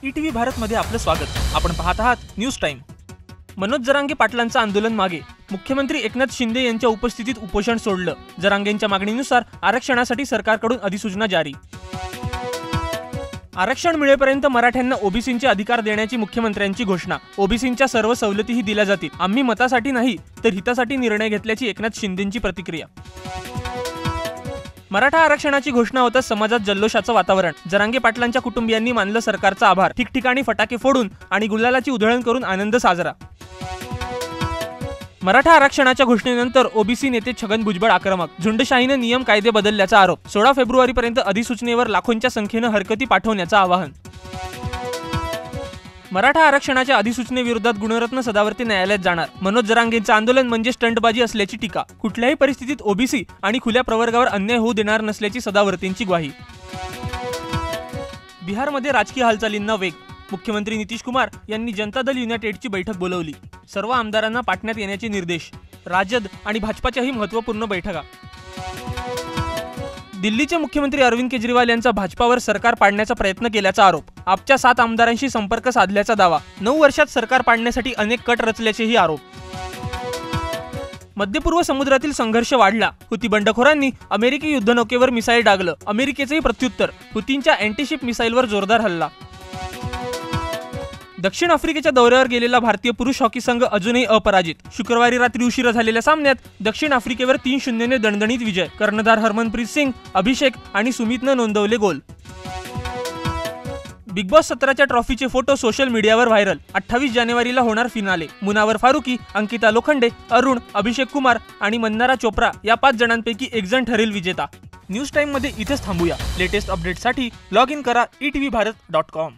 ETV Bharat मध्ये आपलं स्वागत। आपण पाहत आहात न्यूज टाइम। मनोज जरांगे पाटलांचं आंदोलन मागे। मुख्यमंत्री एकनाथ शिंदे यांच्या उपस्थितीत उपोषण सोडलं। जरांगेंच्या मागणीनुसार आरक्षणासाठी सरकारकडून अधिसूचना जारी। आरक्षण मिळेपर्यंत मराठ्यांना ओबीसींचे अधिकार देण्याची मुख्यमंत्र्यांची घोषणा। ओबीसींच्या सर्व सवलतीही दिल्या जातील, आम्ही मतासाठी नाही तर हितासाठी निर्णय घेतल्याची एकनाथ शिंदेंची प्रतिक्रिया। मराठा आरक्षणाची घोषणा होताच समाजात जल्लोषाचं वातावरण। जरांगे पाटलांच्या कुटुंबियांनी मानलं सरकारचा आभार। ठिकठिकाणी फटाके फोडून आणि गुलालाची उधळण करून आनंद साजरा। मराठा आरक्षणाच्या घोषणेनंतर ओबीसी नेते छगन भुजबळ आक्रमक। झुंडशाहीने नियम कायदे बदलल्याचा आरोप। 16 फेब्रुवारीपर्यंत अधिसूचनेवर लाखोंच्या संख्येने हरकती पाठवण्याचं आवाहन। मराठा आरक्षणाच्या अधिसूचनेविरोधात गुणरत्न सदावर्ती न्यायालयात जाणार। मनोज जरांगेंचं आंदोलन म्हणजे स्टंटबाजी असल्याची टीका। कुठल्याही परिस्थितीत ओबीसी आणि खुल्या प्रवर्गावर अन्याय होऊ देणार नसल्याची सदावर्तींची ग्वाही। बिहारमध्ये राजकीय हालचालींना वेग। मुख्यमंत्री नितीश कुमार यांनी जनता दल युनायटेडची बैठक बोलावली। सर्व आमदारांना पाटण्यात येण्याचे निर्देश। राजद आणि भाजपाच्याही महत्त्वपूर्ण बैठका। दिल्लीचे मुख्यमंत्री अरविंद केजरीवाल यांचा भाजपावर सरकार पाडण्याचा प्रयत्न केल्याचा आरोप। आपच्या 7 आमदारांशी संपर्क साधल्याचा दावा। 9 वर्षात सरकार पाडण्यासाठी अनेक कट रचल्याचेही आरोप। मध्यपूर्व समुद्रातील संघर्ष वाढला। हुती बंडखोरांनी अमेरिकी युद्धनौकेवर मिसाईल डागलं। अमेरिकेचेही प्रत्युत्तर। हुतींच्या अँटीशिप मिसाईलवर जोरदार हल्ला। दक्षिण आफ्रिकेच्या दौऱ्यावर गेलेला भारतीय पुरुष हॉकी संघ अजूनही अपराजित। शुक्रवारी रात्री उशिरा झालेल्या सामन्यात दक्षिण आफ्रिकेवर 3-0 ने दणदणीत विजय। कर्णधार हरमनप्रीत सिंग, अभिषेक आणि सुमितनं नोंदवले गोल। बिग बॉस 17च्या ट्रॉफीचे फोटो सोशल मीडियावर व्हायरल। 28 जानेवारीला होणार फिनाले। मुनावर फारुकी, अंकिता लोखंडे, अरुण, अभिषेक कुमार आणि मंदारा चोप्रा या 5 जणांपैकी एक जण ठरेल विजेता। न्यूज टाइम मध्ये इथेच थांबूया। लेटेस्ट अपडेटसाठी लॉग इन करा etvbharat.com।